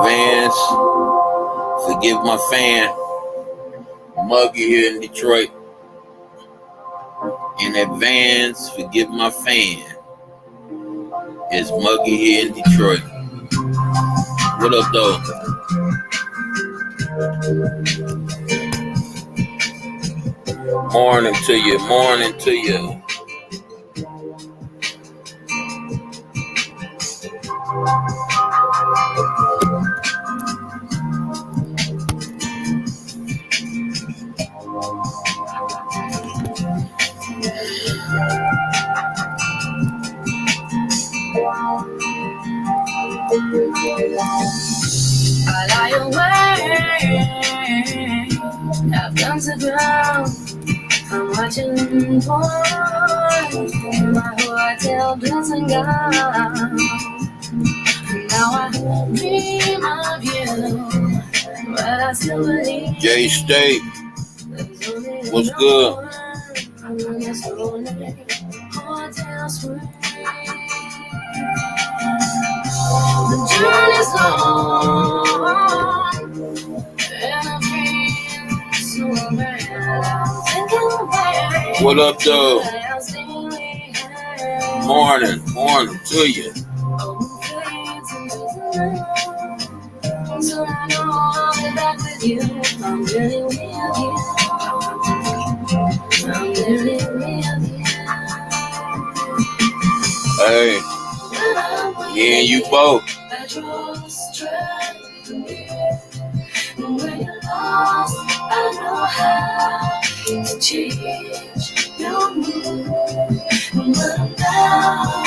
advance, forgive my fan, Muggy here in Detroit. In advance, forgive my fan. It's Muggy here in Detroit. What up, though? Morning to you, morning to you. I lie awake, I've come to ground. I'm watching porn in my hotel, blessing God. Now I dream of you, but I still believe. J State, what's good? The journey's long, and I feel so bad. What up, though? Morning to you. So I know I'll be back with you. I'm really with you. I'm really with you. Hey, me and you both. When you're lost, I know how to change your mood. But now,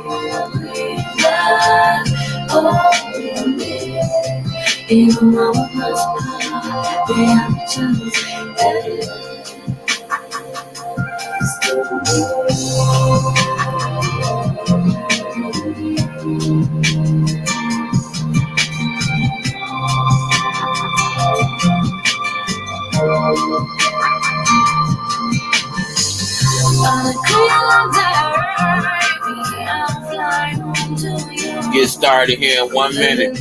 really not over me. Even though I must be a chance. Get started here in 1 minute.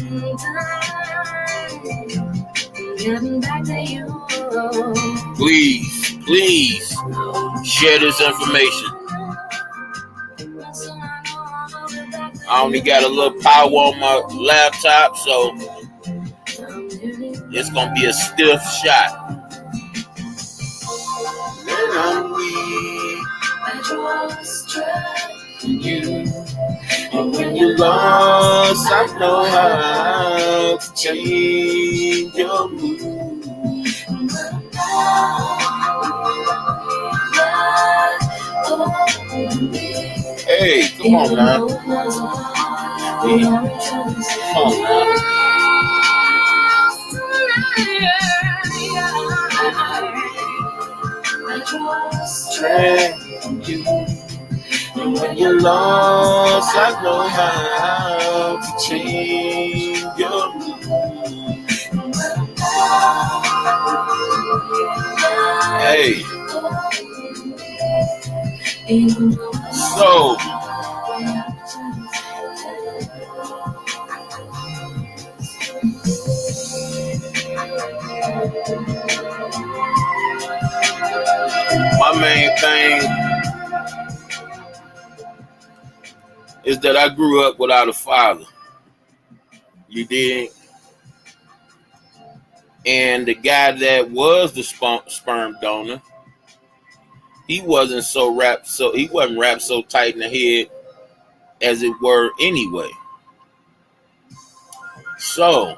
Please share this information. I only got a little power on my laptop, so it's gonna be a stiff shot. And I'm weak. You. And when you're lost, I know how to change your mood. Hey, come on now. Hey, come on now. You. And when you're lost, I know how to change your mood. Hey. So, my main thing is that I grew up without a father. You did. And the guy that was the sperm donor, he wasn't wrapped so tight in the head as it were anyway. So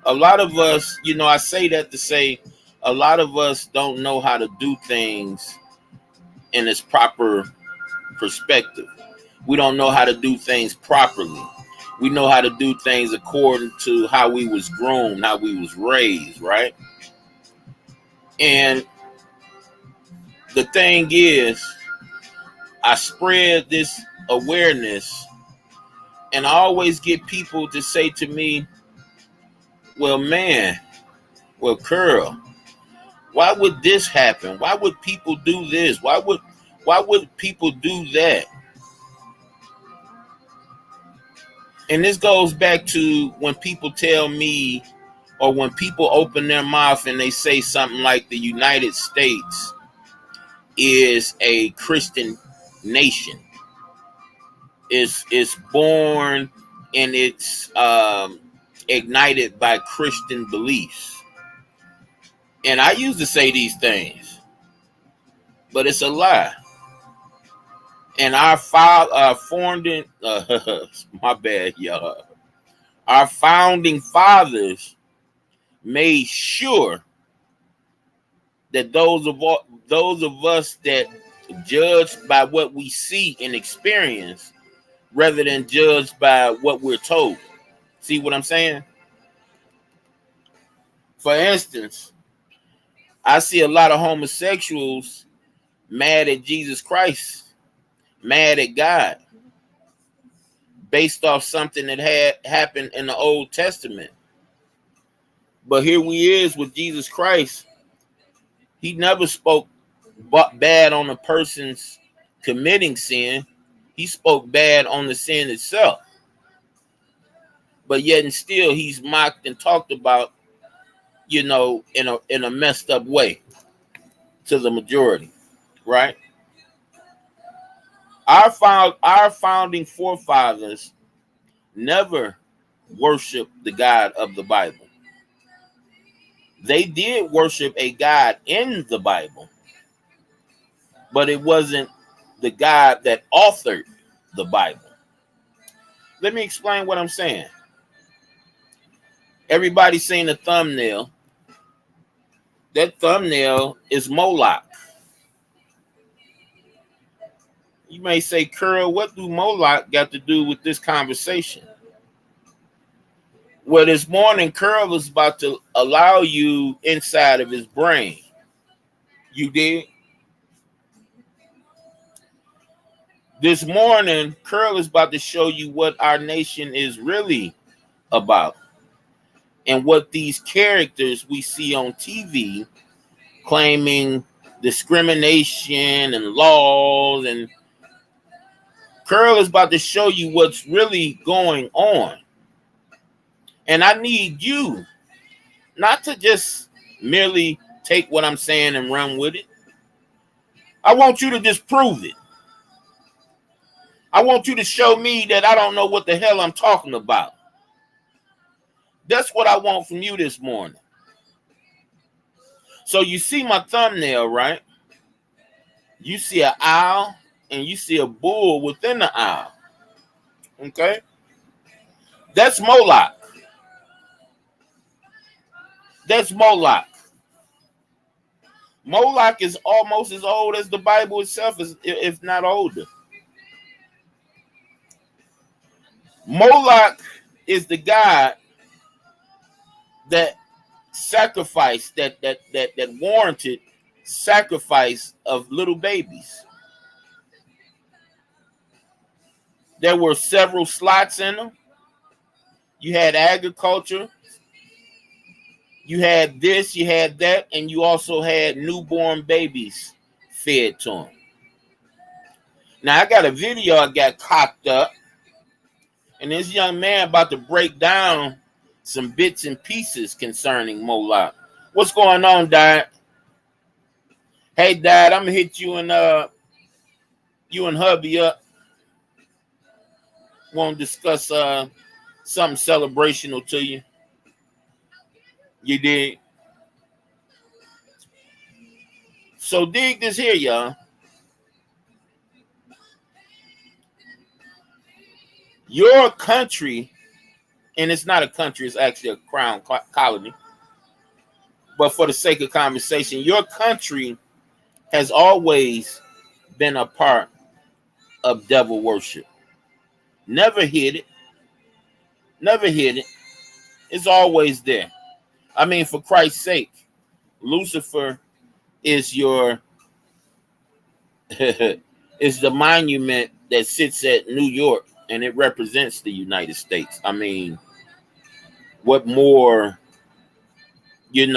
a lot of us, I say that to say a lot of us don't know how to do things in its proper perspective. We don't know how to do things properly. We know how to do things according to how we was groomed, how we was raised, right? And the thing is, I spread this awareness, and I always get people to say to me, well, Curl, why would this happen? Why would people do this? Why would people do that? And this goes back to when people tell me, or when people open their mouth and they say something like the United States is a Christian nation. Is born and it's ignited by Christian beliefs. And I used to say these things, but it's a lie. And our founding, my bad, y'all. Our founding fathers made sure that those of us that judge by what we see and experience, rather than judged by what we're told. See what I'm saying? For instance, I see a lot of homosexuals mad at Jesus Christ, mad at God, based off something that had happened in the Old Testament. But here we is with Jesus Christ. He never spoke bad on a person's committing sin. He spoke bad on the sin itself. But yet and still he's mocked and talked about, in a messed up way to the majority, right? Our founding forefathers never worshiped the God of the Bible. They did worship a God in the Bible, but it wasn't the God that authored the Bible. Let me explain what I'm saying. Everybody's seen a thumbnail. That thumbnail is Moloch. You may say, Curl, what do Moloch got to do with this conversation? Well, this morning, Curl was about to allow you inside of his brain. You did? This morning, Curl is about to show you what our nation is really about. And what these characters we see on TV claiming discrimination and laws, and Curl is about to show you what's really going on. And I need you not to just merely take what I'm saying and run with it. I want you to disprove it. I want you to show me that I don't know what the hell I'm talking about. That's what I want from you this morning. So you see my thumbnail, right? You see an owl and you see a bull within the owl. Okay? That's Moloch. That's Moloch. Moloch is almost as old as the Bible itself, if not older. Moloch is the God that sacrificed, that warranted sacrifice of little babies. There were several slots in them. You had agriculture. You had this, you had that, and you also had newborn babies fed to them. Now, I got a video I got cocked up, and this young man about to break down some bits and pieces concerning Moloch. What's going on, Dad? Hey, Dad, I'm gonna hit you and hubby up. Want to discuss something celebrational to you. You did. So dig this here, y'all. Your country, and it's not a country, it's actually a crown colony. But for the sake of conversation, your country has always been a part of devil worship. Never hid it. Never hid it. It's always there. I mean, for Christ's sake, Lucifer is your is the monument that sits at New York, and it represents the United States. I mean, what more, yes,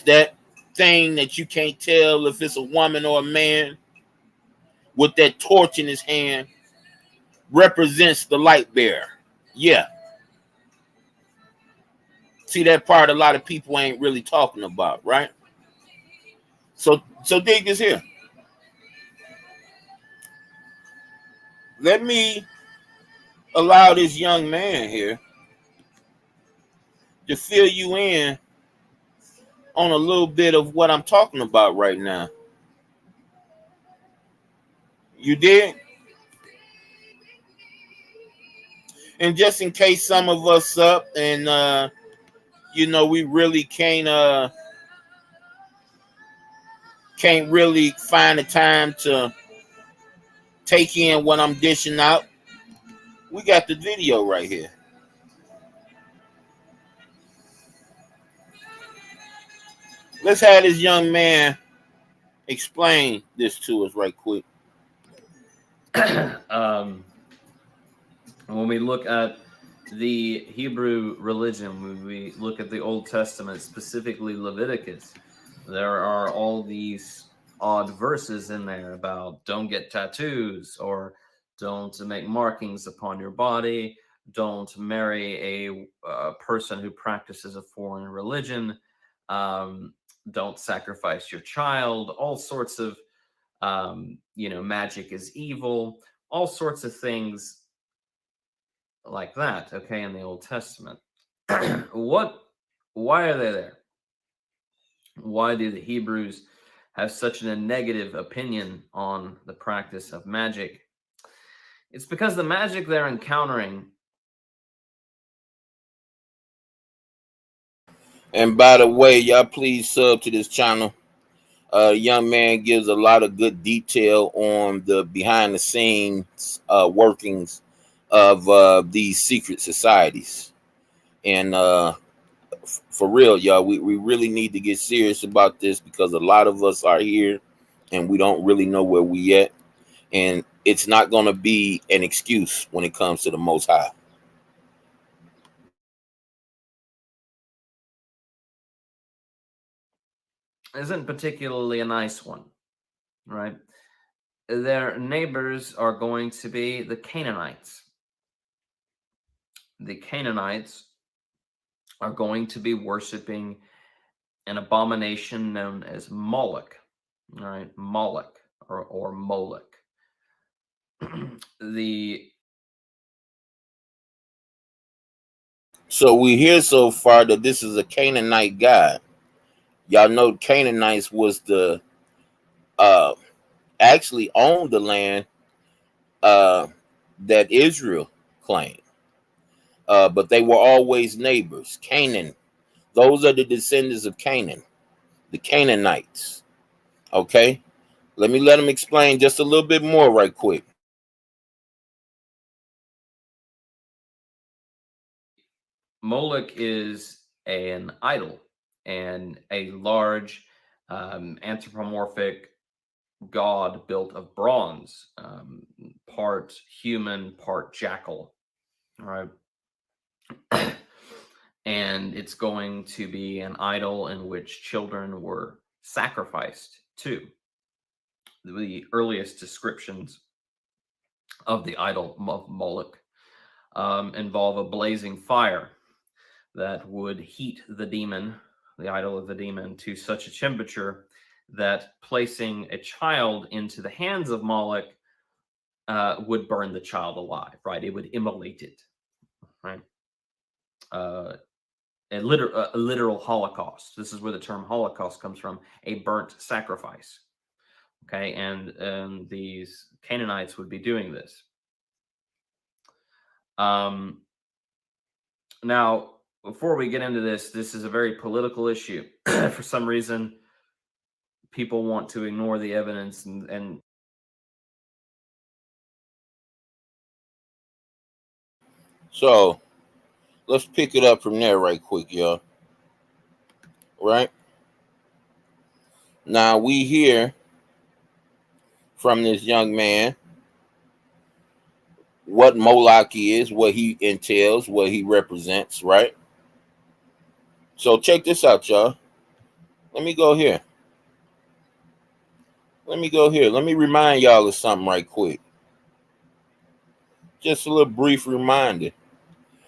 that thing that you can't tell if it's a woman or a man with that torch in his hand represents the light bearer. Yeah. See, that part a lot of people ain't really talking about, right? So dig this here. Let me allow this young man here to fill you in on a little bit of what I'm talking about right now. You did? And just in case some of us up and we really can't really find the time to take in what I'm dishing out, we got the video right here. Let's have this young man explain this to us right quick. When we look at the Hebrew religion, when we look at the Old Testament, specifically Leviticus, there are all these odd verses in there about don't get tattoos, or don't make markings upon your body, don't marry a person who practices a foreign religion, don't sacrifice your child, all sorts of magic is evil, all sorts of things like that, okay, in the Old Testament. Why are they there? Why do the Hebrews have such a negative opinion on the practice of magic? It's because the magic they're encountering. And by the way, y'all please sub to this channel. Young man gives a lot of good detail on the behind the scenes workings of these secret societies. And for real, y'all, we really need to get serious about this, because a lot of us are here and we don't really know where we at. And it's not going to be an excuse when it comes to the Most High. Isn't particularly a nice one, right? Their neighbors are going to be the Canaanites. The Canaanites are going to be worshiping an abomination known as Moloch, all right? Moloch or Moloch. So we hear so far that this is a Canaanite god. Y'all know Canaanites was the actually owned the land that Israel claimed, but they were always neighbors. Canaan, those are the descendants of Canaan, the Canaanites. Okay, let them explain just a little bit more right quick. Moloch is an idol and a large anthropomorphic god built of bronze, part human, part jackal. All right. And it's going to be an idol in which children were sacrificed to. The earliest descriptions of the idol of Moloch involve a blazing fire that would heat the demon, the idol of the demon, to such a temperature that placing a child into the hands of Moloch would burn the child alive, right? It would immolate it, right? A literal Holocaust. This is where the term Holocaust comes from, a burnt sacrifice. Okay, and these Canaanites would be doing this. Now, before we get into this is a very political issue. For some reason, people want to ignore the evidence and so let's pick it up from there right quick, y'all. Right now we hear from this young man what Moloch is, what he entails, what he represents, right? So check this out, y'all. Let me go here. Let me go here. Let me remind y'all of something right quick. Just a little brief reminder.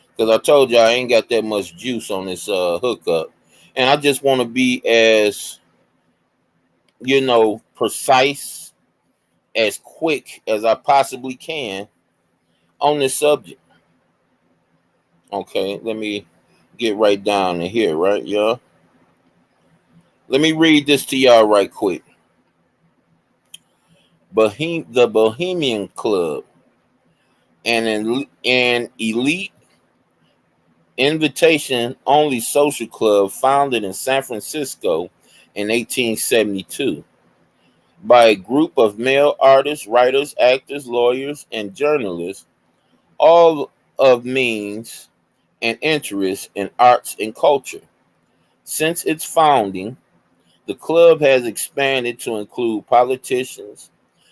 Because I told y'all I ain't got that much juice on this hookup. And I just want to be as, precise, as quick as I possibly can on this subject. Okay, let me get right down to here, right, y'all? Let me read this to y'all right quick. The Bohemian Club, an elite invitation-only social club founded in San Francisco in 1872 by a group of male artists, writers, actors, lawyers, and journalists, all of means and interest in arts and culture. Since its founding, the club has expanded to include politicians,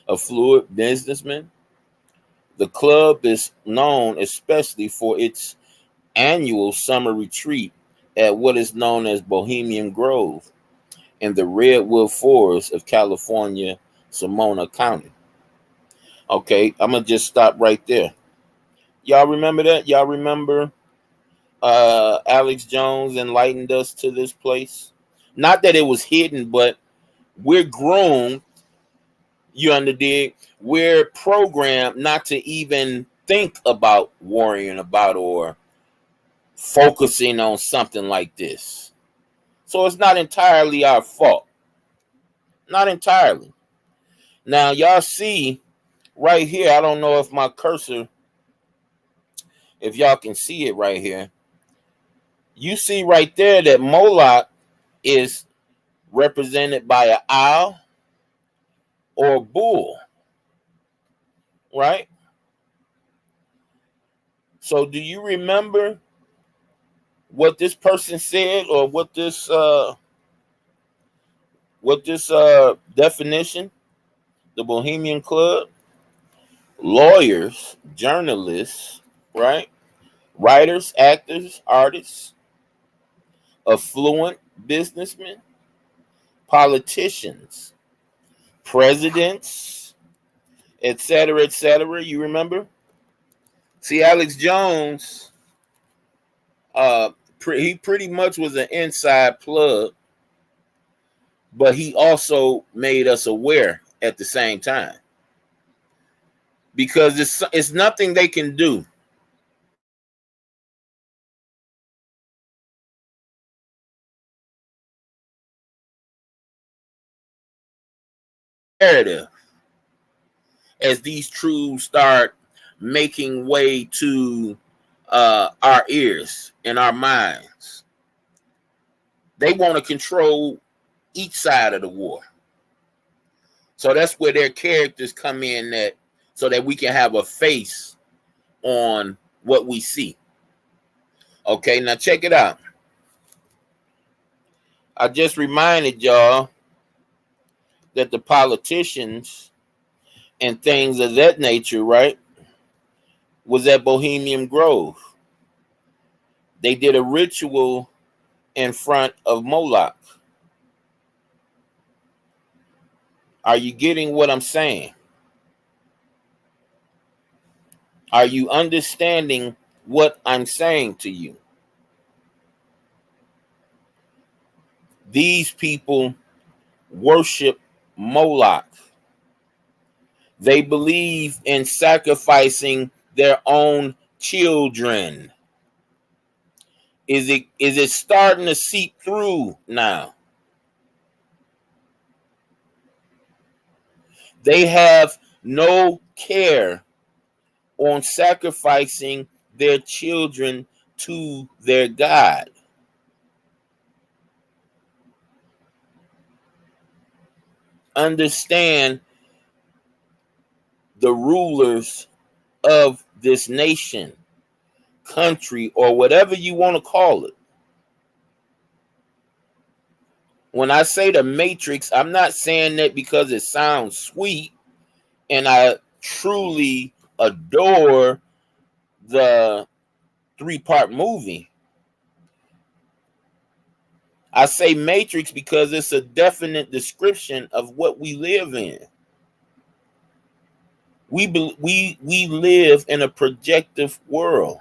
affluent businessmen. The club is known especially for its annual summer retreat at what is known as Bohemian Grove in the Redwood Forest of California, Sonoma County. Okay, I'm going to just stop right there. Y'all remember that? Y'all remember Alex Jones enlightened us to this place? Not that it was hidden, but we're groomed, you underdig? We're programmed not to even think about worrying about or focusing on something like this. So it's not entirely our fault. Not entirely. Now, y'all see right here, I don't know if my cursor, if y'all can see it right here. You see right there that Moloch is represented by an owl or a bull, right? So do you remember what this person said, or what this definition? The Bohemian Club: lawyers, journalists, right? Writers, actors, artists, affluent businessmen, politicians, presidents, etc., etc. You remember? See, Alex Jones, he pretty much was an inside plug, but he also made us aware at the same time, because it's nothing they can do. Narrative, as these truths start making way to our ears and our minds, they want to control each side of the war. So that's where their characters come in, so that we can have a face on what we see. Okay, now check it out. I just reminded y'all that the politicians and things of that nature, right, was at Bohemian Grove. They did a ritual in front of Moloch. Are you getting what I'm saying? Are you understanding what I'm saying to you? These people worship Moloch. They believe in sacrificing their own children. Is it starting to seep through now? They have no care on sacrificing their children to their God. Understand the rulers of this nation, country, or whatever you want to call it. When I say the Matrix, I'm not saying that because it sounds sweet and I truly adore the 3-part movie. I say matrix because it's a definite description of what we live in. We live in a projective world.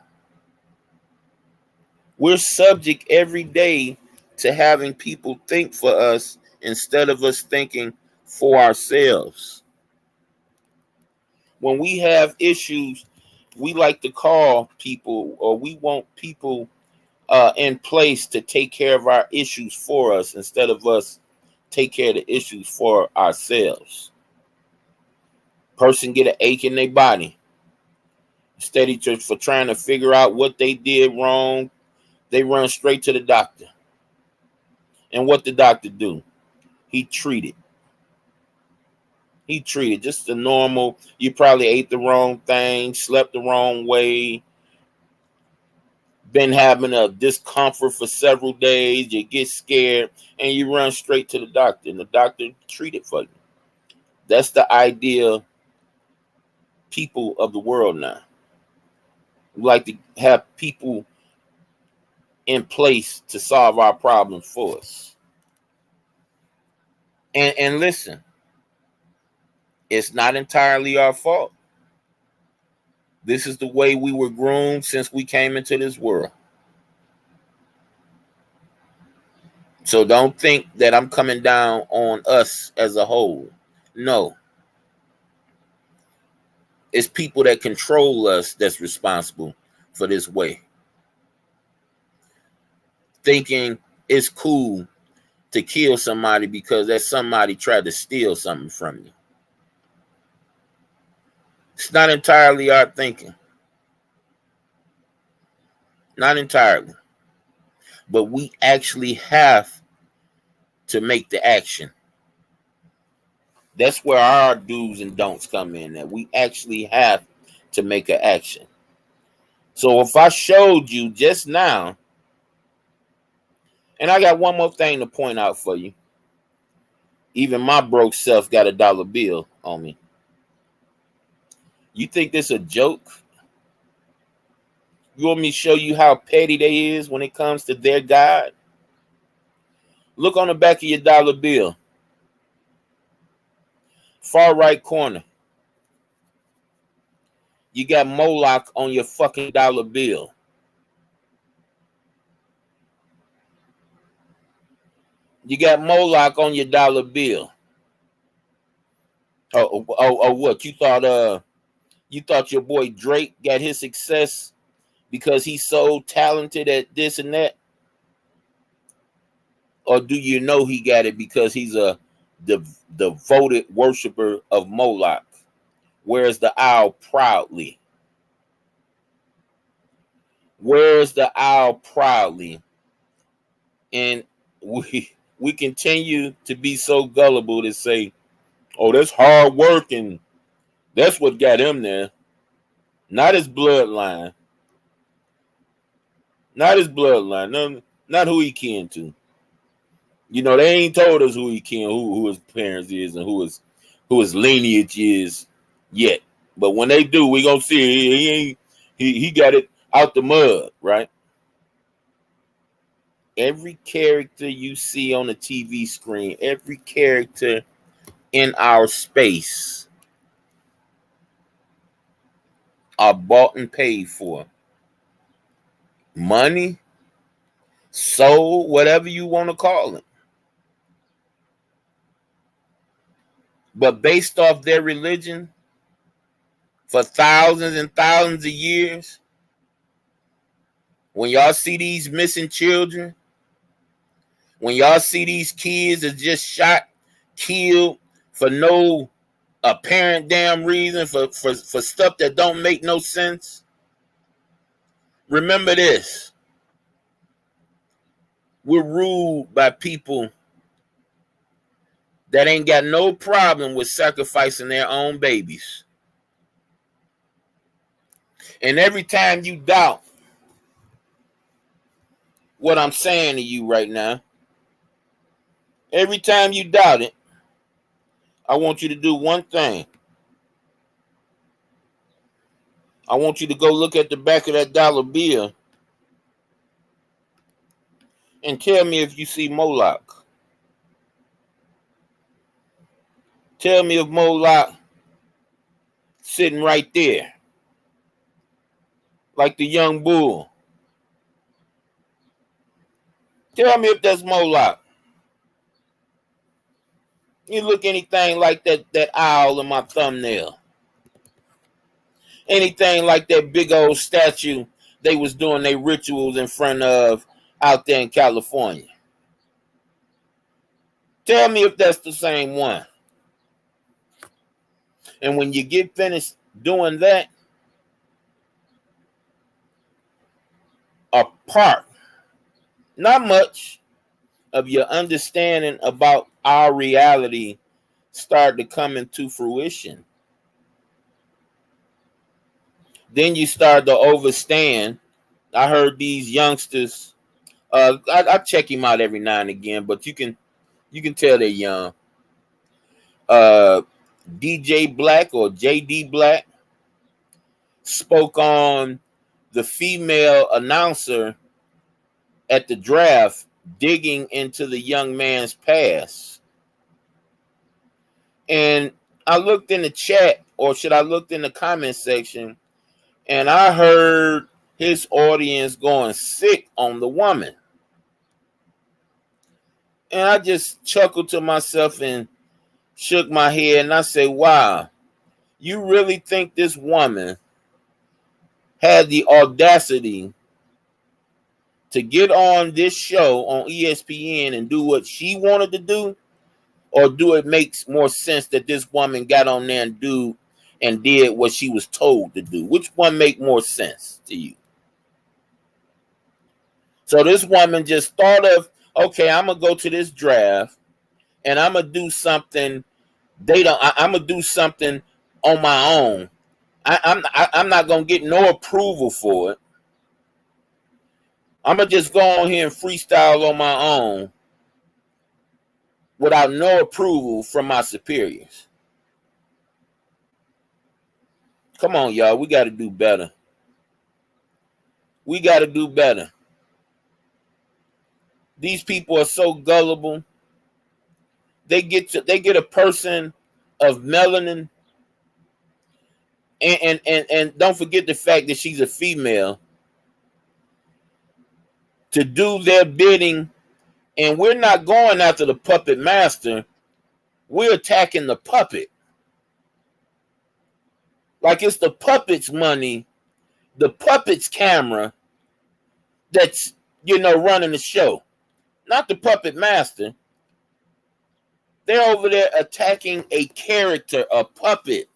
We're subject every day to having people think for us instead of us thinking for ourselves. When we have issues, we like to call people, or we want people in place to take care of our issues for us instead of us take care of the issues for ourselves. Person get an ache in their body. Instead for trying to figure out what they did wrong, they run straight to the doctor. And what the doctor do? He treated. He treated just the normal. You probably ate the wrong thing, slept the wrong way, been having a discomfort for several days. You get scared and you run straight to the doctor, and the doctor treated for you. That's the ideal people of the world now. We like to have people in place to solve our problems for us. And listen, it's not entirely our fault. This is the way we were groomed since we came into this world. So don't think that I'm coming down on us as a whole. No. It's people that control us that's responsible for this way. Thinking it's cool to kill somebody because that somebody tried to steal something from you. It's not entirely our thinking. Not entirely. But we actually have to make the action. That's where our do's and don'ts come in. That we actually have to make an action. So if I showed you just now, and I got one more thing to point out for you. Even my broke self got $1 bill on me. You think this a joke? You want me to show you how petty they is when it comes to their God? Look on the back of your dollar bill. Far right corner. You got Moloch on your fucking dollar bill. You got Moloch on your dollar bill. Oh, what? You thought your boy Drake got his success because he's so talented at this and that? Or do you know he got it because he's a devoted worshiper of Moloch? Wears the owl proudly. Wears the owl proudly. And we continue to be so gullible to say, oh, that's hard work and that's what got him there. Not his bloodline. Not his bloodline. No, not who he kin to. You know, they ain't told us who he kin, who his parents is, and who his lineage is yet. But when they do, we gonna see he got it out the mud, right? Every character you see on the TV screen, every character in our space are bought and paid for. Money, soul, whatever you want to call it. But based off their religion for thousands and thousands of years, when y'all see these missing children, when y'all see these kids that just shot, killed for no apparent damn reason, for stuff that don't make no sense, remember this. We're ruled by people that ain't got no problem with sacrificing their own babies. And every time you doubt what I'm saying to you right now, every time you doubt it, I want you to do one thing. I want you to go look at the back of that dollar bill And tell me if you see Moloch. Tell me if Moloch sitting right there, like the young bull. Tell me if that's Moloch. You look anything like that owl in my thumbnail. Anything like that big old statue they was doing their rituals in front of out there in California. Tell me if that's the same one. And when you get finished doing that, a part, not much, of your understanding about our reality start to come into fruition. Then you start to overstand. I heard these youngsters. I check him out every now and again, but you can tell they're young. DJ Black or JD Black spoke on the female announcer at the draft digging into the young man's past. And I looked in the chat, or should I looked in the comment section, and I heard his audience going sick on the woman. And I just chuckled to myself and shook my head, and I said, wow, you really think this woman had the audacity to get on this show on ESPN and do what she wanted to do? Or do it makes more sense that this woman got on there and did what she was told to do? Which one make more sense to you? So this woman just thought of, okay, I'm gonna go to this draft and I'm gonna do something. I'm gonna do something on my own. I'm not gonna get no approval for it. I'm gonna just go on here and freestyle on my own without no approval from my superiors. Come on, y'all. We got to do better. We got to do better. These people are so gullible. They get a person of melanin, and don't forget the fact that she's a female, to do their bidding. And we're not going after the puppet master. We're attacking the puppet. Like it's the puppet's money, the puppet's camera that's, running the show. Not the puppet master. They're over there attacking a character, a puppet.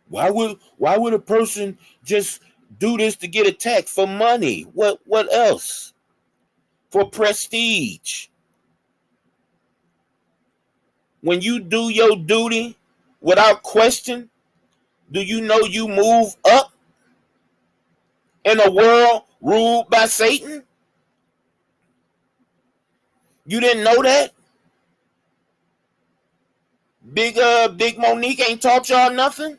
Why would a person just do this to get attacked? For money? What else? For prestige. When you do your duty without question, do you know you move up in a world ruled by Satan? You didn't know that? Big Monique ain't taught y'all nothing?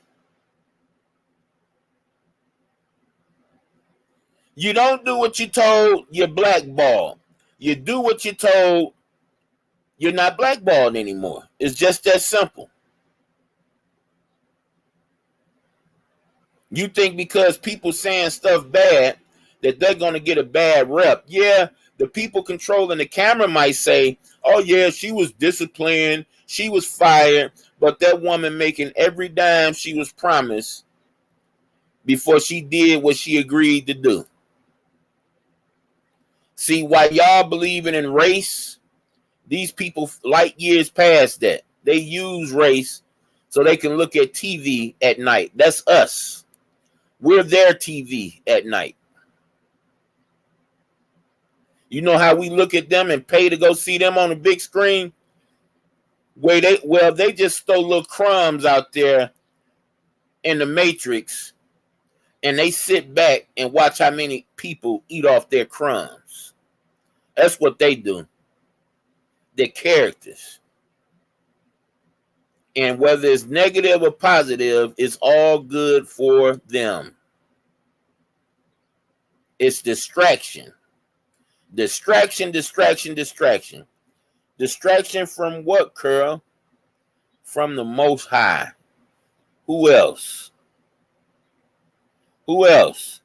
You don't do what you told, you're blackballed. You do what you told, you're not blackballed anymore. It's just that simple. You think because people saying stuff bad that they're going to get a bad rep. Yeah, the people controlling the camera might say, oh yeah, she was disciplined, she was fired, but that woman making every dime she was promised before she did what she agreed to do. See, while y'all believing in race, these people light years past that. They use race so they can look at TV at night. That's us. We're their TV at night. You know how we look at them and pay to go see them on the big screen? They just throw little crumbs out there in the matrix, and they sit back and watch how many people eat off their crumbs. That's what they do. They're characters. And whether it's negative or positive, it's all good for them. It's distraction. Distraction, distraction, distraction. Distraction from what, Curl? From the Most High. Who else? Who else?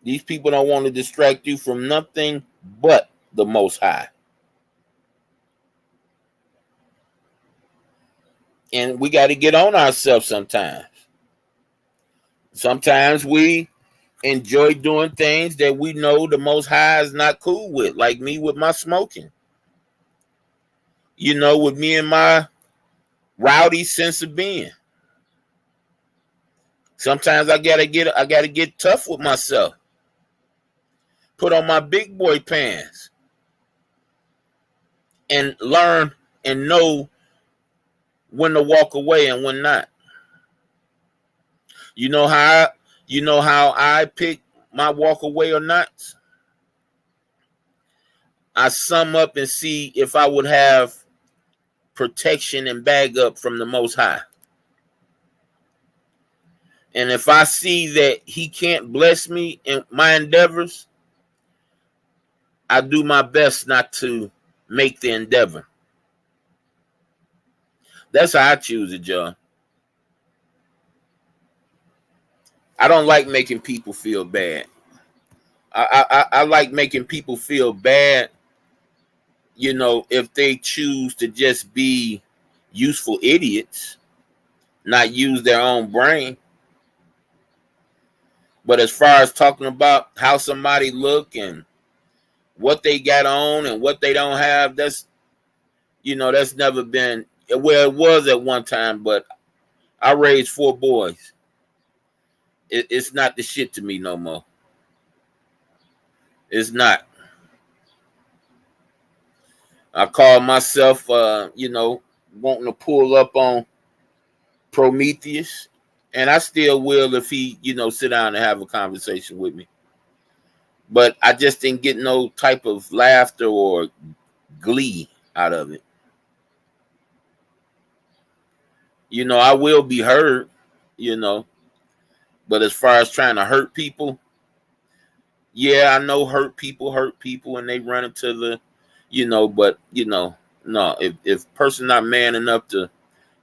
These people don't want to distract you from nothing but the Most High. And we got to get on ourselves sometimes. Sometimes we enjoy doing things that we know the Most High is not cool with, like me with my smoking. You know, with me and my rowdy sense of being. Sometimes I gotta get tough with myself. Put on my big boy pants and learn and know when to walk away and when not. You know how I pick my walk away or not? I sum up and see if I would have protection and bag up from the Most High. And if I see that he can't bless me in my endeavors, I do my best not to make the endeavor. That's how I choose it, y'all. I don't like making people feel bad. I like making people feel bad, you know, if they choose to just be useful idiots, not use their own brain. But as far as talking about how somebody look and what they got on and what they don't have, that's, you know, that's never been, well, it was at one time, but I raised 4 boys. It's not the shit to me no more. It's not. I call myself, you know, wanting to pull up on Prometheus, and I still will if he, you know, sit down and have a conversation with me. But I just didn't get no type of laughter or glee out of it. You know, I will be heard, you know, but as far as trying to hurt people, yeah, I know hurt people and they run into the, you know, but, you know, no, if person not man enough to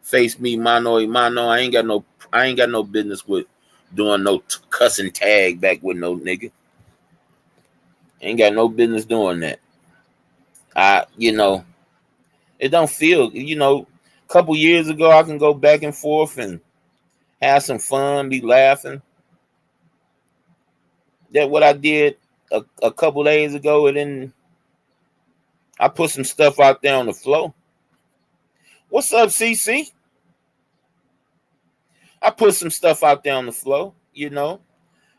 face me mano a mano, I ain't got no business with doing no cussing tag back with no nigga. Ain't got no business doing that. You know, it don't feel, you know, a couple years ago I can go back and forth and have some fun, be laughing. That what I did a couple days ago, and then I put some stuff out there on the floor. What's up, CC? I put some stuff out there on the floor, you know.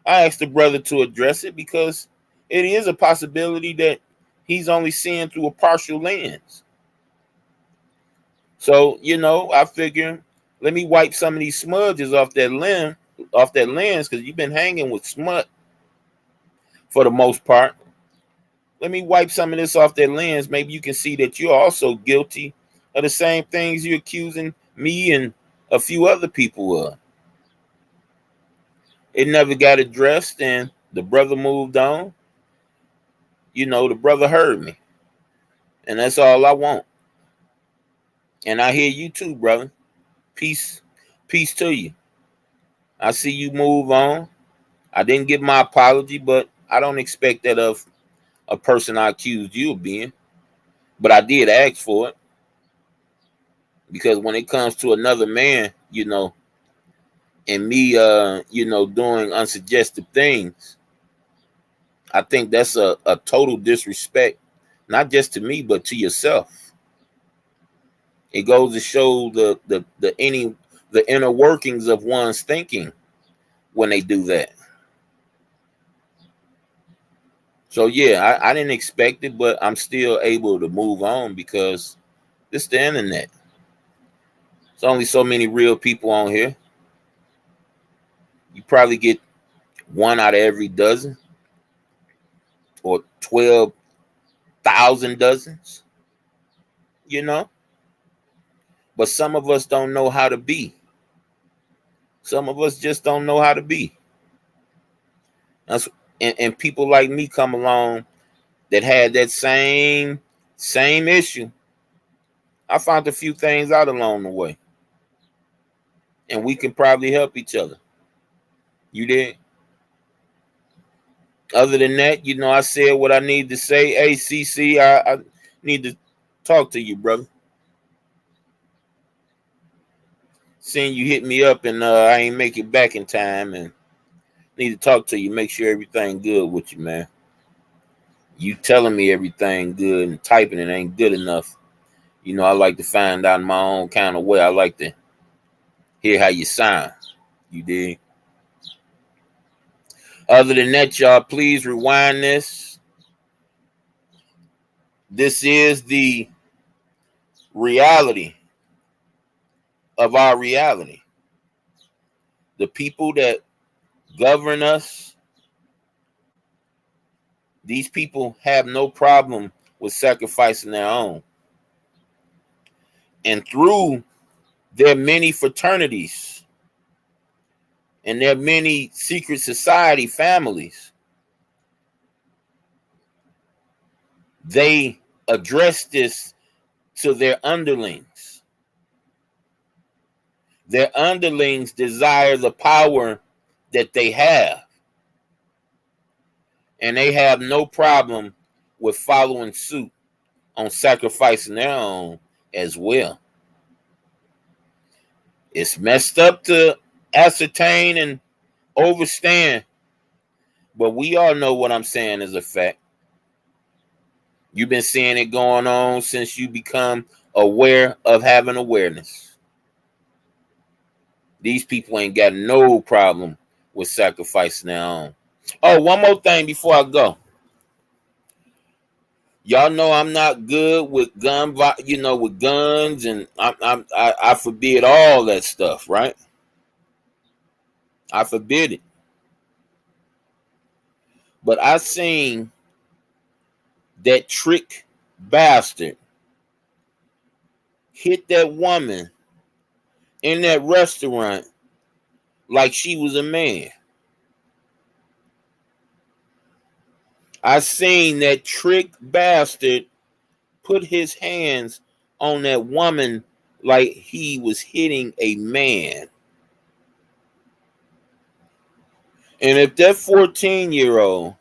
I asked the brother to address it because it is a possibility that he's only seeing through a partial lens. So, you know, I figure let me wipe some of these smudges off that lens, because you've been hanging with smut for the most part. Let me wipe some of this off that lens. Maybe you can see that you're also guilty of the same things you're accusing me and a few other people of. It never got addressed, and the brother moved on. You know, the brother heard me, and that's all I want. And I hear you too, brother. Peace to you. I see you move on. I didn't give my apology, but I don't expect that of a person I accused you of being. But I did ask for it. Because when it comes to another man, you know, and me, you know, doing unsuggestive things, I think that's a total disrespect, not just to me, but to yourself. It goes to show the inner workings of one's thinking when they do that. So yeah, I didn't expect it, but I'm still able to move on because it's the internet. There's only so many real people on here. You probably get 1 out of every dozen or 12,000 dozens, you know? But some of us don't know how to be. Some of us just don't know how to be. That's, and people like me come along that had that same issue. I found a few things out along the way, and we can probably help each other. You did. Other than that, you know, I said what I need to say. Hey, CC, I need to talk to you, brother. Seeing you hit me up and I ain't make it back in time, and need to talk to you. Make sure everything good with you, man. You telling me everything good and typing it ain't good enough. You know, I like to find out in my own kind of way. I like to hear how you sound. You did. Other than that, y'all, please rewind this. This is the reality of our reality. The people that govern us, these people have no problem with sacrificing their own. And through their many fraternities and their many secret society families, they address this to their underlings. Their underlings desire the power that they have, and they have no problem with following suit on sacrificing their own as well. It's messed up to ascertain and overstand, but we all know what I'm saying is a fact. You've been seeing it going on since you become aware of having awareness. These people ain't got no problem with sacrificing their own. Oh, one more thing before I go. Y'all know I'm not good with with guns, and I forbid all that stuff, right? I forbid it. But I seen that trick bastard hit that woman in that restaurant like she was a man. I seen that trick bastard put his hands on that woman like he was hitting a man. And if that 14-year-old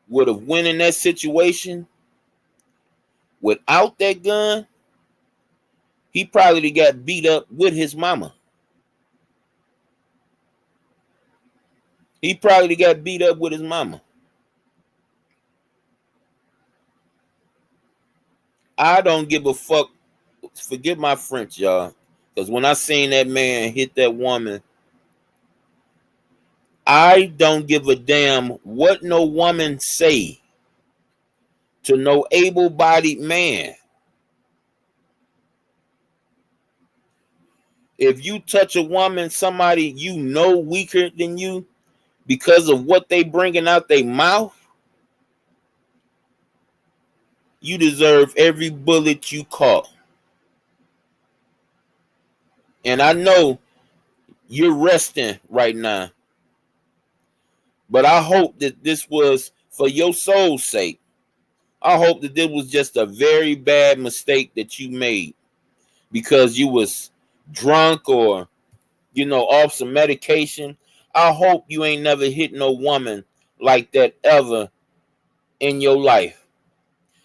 would have went in that situation without that gun, he probably got beat up with his mama. He probably got beat up with his mama. I don't give a fuck. Forget my French, y'all. Because when I seen that man hit that woman, I don't give a damn what no woman say to no able-bodied man. If you touch a woman, somebody you know weaker than you, because of what they bringing out their mouth, you deserve every bullet you caught. And I know you're resting right now, but I hope that this was for your soul's sake. I hope that this was just a very bad mistake that you made because you was drunk or, off some medication. I hope you ain't never hit no woman like that ever in your life.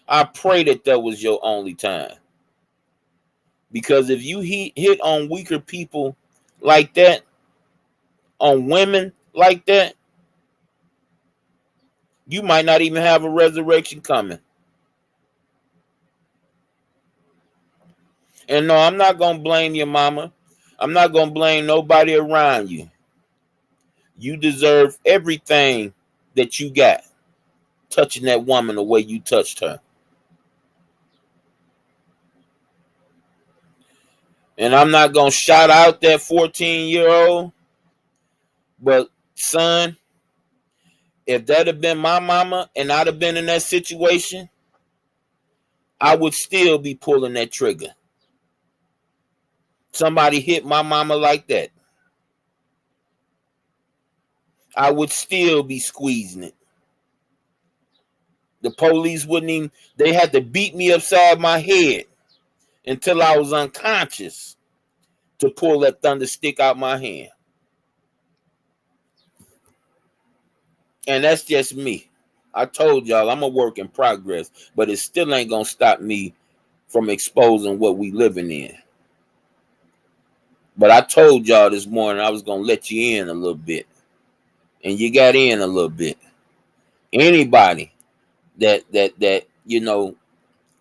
I pray that was your only time. Because if you hit on weaker people like that, on women like that, you might not even have a resurrection coming. And no, I'm not going to blame your mama. I'm not going to blame nobody around you. You deserve everything that you got, touching that woman the way you touched her. And I'm not going to shout out that 14-year-old, but son, if that had been my mama and I'd have been in that situation, I would still be pulling that trigger. somebody hit my mama like that, I would still be squeezing it. The police wouldn't even, they had to beat me upside my head until I was unconscious to pull that thunder stick out my hand. And that's just me. I told y'all I'm a work in progress, but it still ain't gonna stop me from exposing what we living in. But I told y'all this morning I was gonna let you in a little bit, and you got in a little bit. Anybody that you know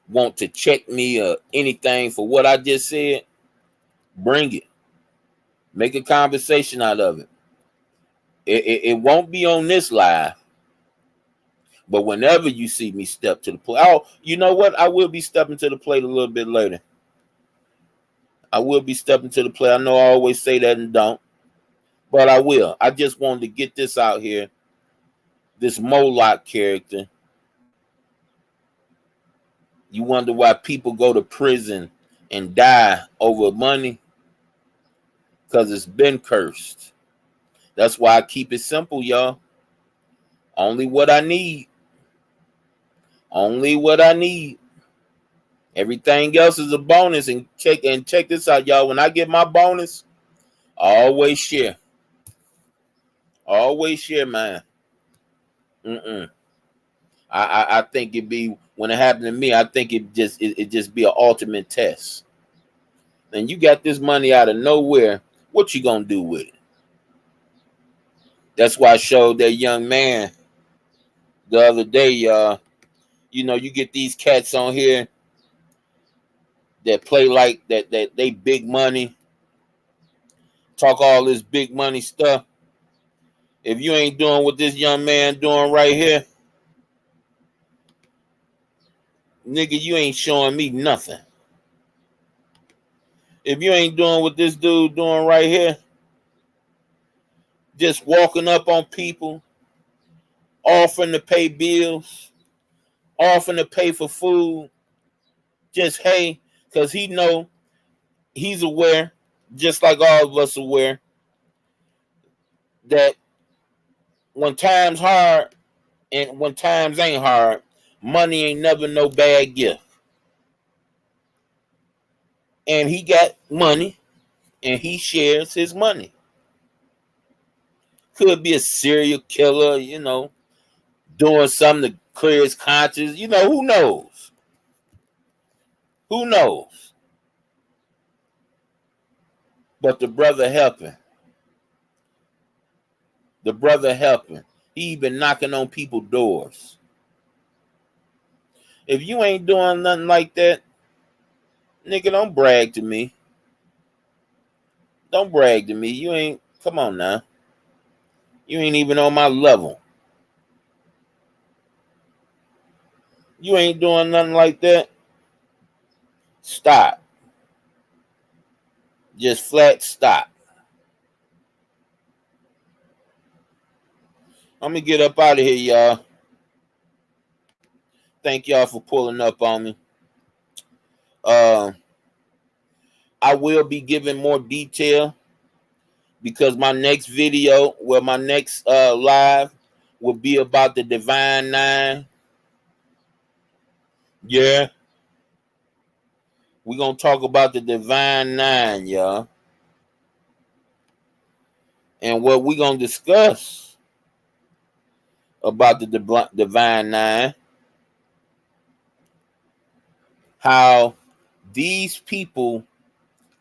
want to check me or anything for what I just said, bring it. Make a conversation out of it. It won't be on this live, but whenever you see me step to the plate, oh, you know what? I will be stepping to the plate a little bit later. I will be stepping to the plate. I know I always say that and don't, but I will. I just wanted to get this out here. This Moloch character. You wonder why people go to prison and die over money? Because it's been cursed. That's why I keep it simple, y'all. Only what I need. Only what I need. Everything else is a bonus. And check this out, y'all. When I get my bonus, I always share. Always share, man. I think it be, when it happened to me, I think it just be an ultimate test. And you got this money out of nowhere. What you gonna do with it? That's why I showed that young man the other day, y'all. You know, you get these cats on here that play like that they big money, talk all this big money stuff. If you ain't doing what this young man doing right here, nigga, you ain't showing me nothing. If you ain't doing what this dude doing right here, just walking up on people, offering to pay bills, offering to pay for food, just hey, because he know, he's aware, just like all of us aware, that when times hard and when times ain't hard, money ain't never no bad gift. And he got money and he shares his money. Could be a serial killer, you know, doing something to clear his conscience. You know, who knows? Who knows? But the brother helping. The brother helping. He been knocking on people's doors. If you ain't doing nothing like that, nigga, don't brag to me. Don't brag to me. You ain't, come on now. You ain't even on my level. You ain't doing nothing like that. Stop. Just flat stop. I'm going to get up out of here, y'all. Thank y'all for pulling up on me. I will be giving more detail because my next video, my next live will be about the Divine Nine. Yeah. We're going to talk about the Divine Nine, y'all. And what we're going to discuss about the Divine Nine, how these people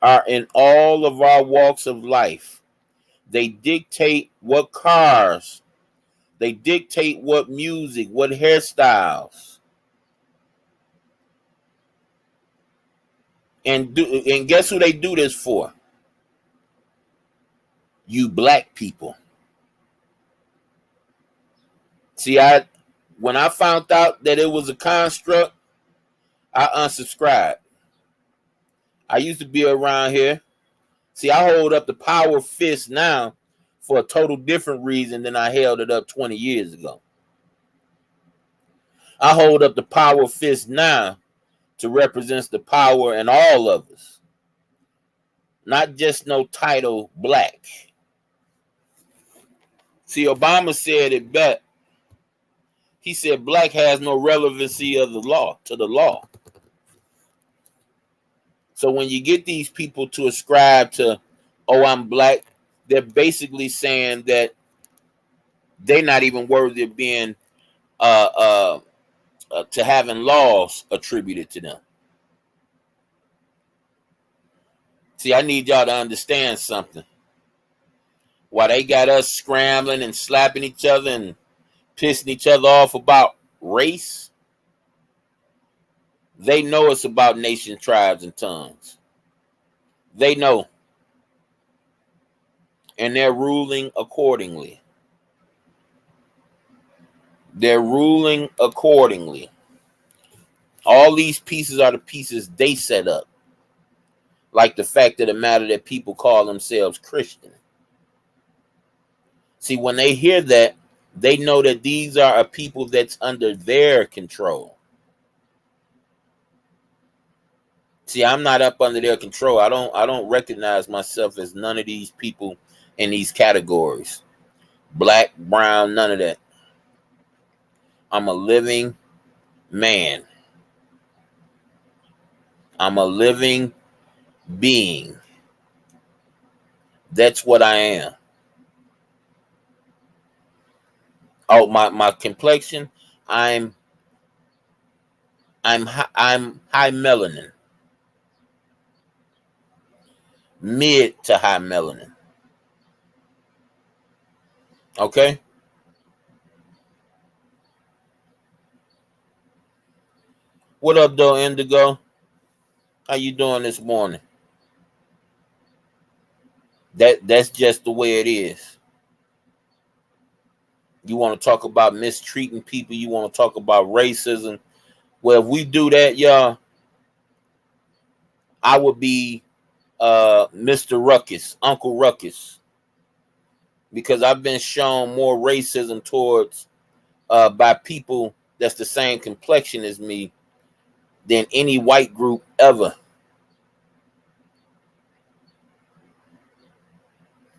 are in all of our walks of life. They dictate what cars, they dictate what music, what hairstyles. And guess who they do this for? You black people. See, when I found out that it was a construct, I unsubscribed. I used to be around here. See, I hold up the power fist now for a total different reason than I held it up 20 years ago. I hold up the power fist now to represent the power in all of us. not just no title black. See, Obama said it best. He said black has no relevancy of the law to the law. So when you get these people to ascribe to, oh, I'm black, they're basically saying that they're not even worthy of being to having laws attributed to them. See, I need y'all to understand something. Why they got us scrambling and slapping each other and pissing each other off about race, they know it's about nation, tribes, and tongues. They know. And they're ruling accordingly. They're ruling accordingly. All these pieces are the pieces they set up. Like the fact of the matter that people call themselves Christian. See, when they hear that, they know that these are a people that's under their control. See, I'm not up under their control. I don't recognize myself as none of these people in these categories. Black, brown, none of that. I'm a living man. I'm a living being. That's what I am. Oh, my complexion, I'm high melanin. Mid to high melanin. Okay? What up, though, Indigo? How you doing this morning? That's just the way it is. You want to talk about mistreating people, you want to talk about racism. Well, if we do that, y'all, I would be Mr. Ruckus, Uncle Ruckus. Because I've been shown more racism towards by people that's the same complexion as me than any white group ever.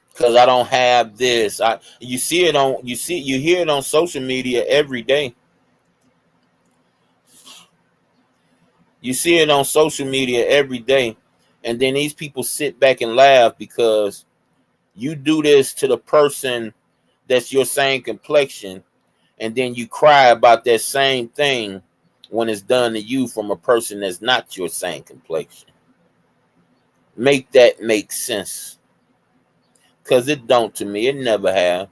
Because I don't have this. You hear it on social media every day. You see it on social media every day. And then these people sit back and laugh because you do this to the person that's your same complexion, and then you cry about that same thing when it's done to you from a person that's not your same complexion. Make that make sense. Because it don't to me. It never have.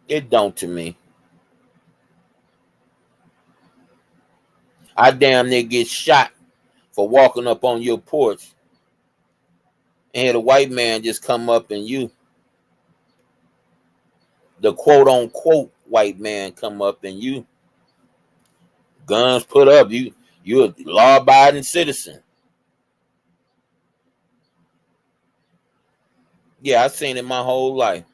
It don't to me. I damn near get shot for walking up on your porch and had a white man just come up and you, the quote unquote white man, come up and you, guns put up, you're a law abiding citizen. Yeah, I've seen it my whole life.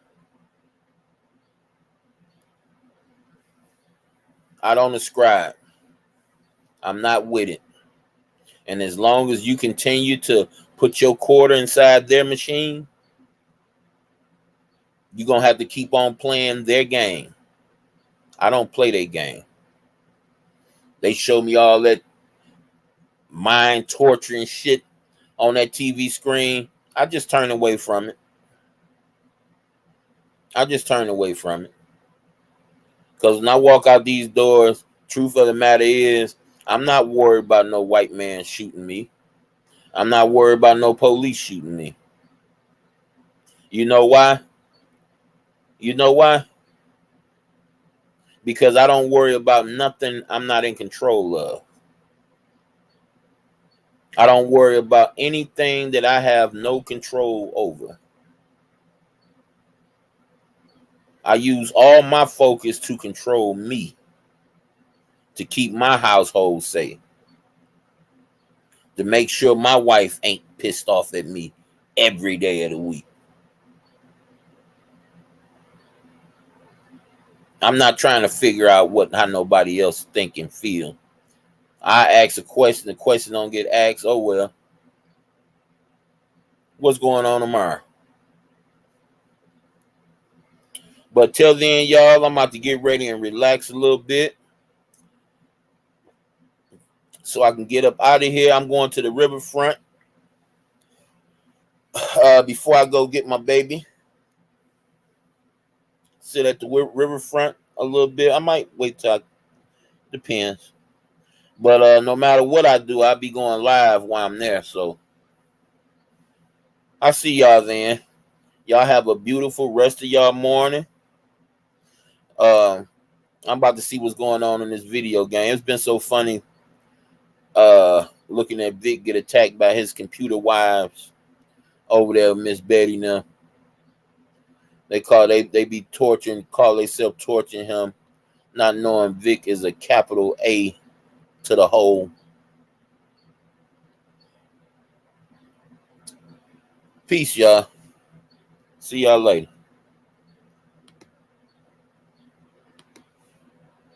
I don't ascribe. I'm not with it. And as long as you continue to put your quarter inside their machine, you're going to have to keep on playing their game. I don't play their game. They show me all that mind torturing shit on that TV screen. I just turn away from it. Because when I walk out these doors, truth of the matter is, I'm not worried about no white man shooting me. I'm not worried about no police shooting me. You know why? Because I don't worry about nothing I'm not in control of. I don't worry about anything that I have no control over. I use all my focus to control me, to keep my household safe, to make sure my wife ain't pissed off at me every day of the week. I'm not trying to figure out how nobody else think and feel. I ask a question, the question don't get asked, oh well. what's going on tomorrow. But till then, y'all, I'm about to get ready and relax a little bit so I can get up out of here. I'm going to the riverfront before I go get my baby. Sit at the riverfront a little bit. I might wait till depends. But no matter what I do, I'll be going live while I'm there. So I'll see y'all then. Y'all have a beautiful rest of y'all morning. I'm about to see what's going on in this video game. It's been so funny looking at Vic get attacked by his computer wives over there, Miss Betty now. They be torturing, call themselves torturing him, not knowing Vic is a capital A to the whole. Peace, y'all. See y'all later.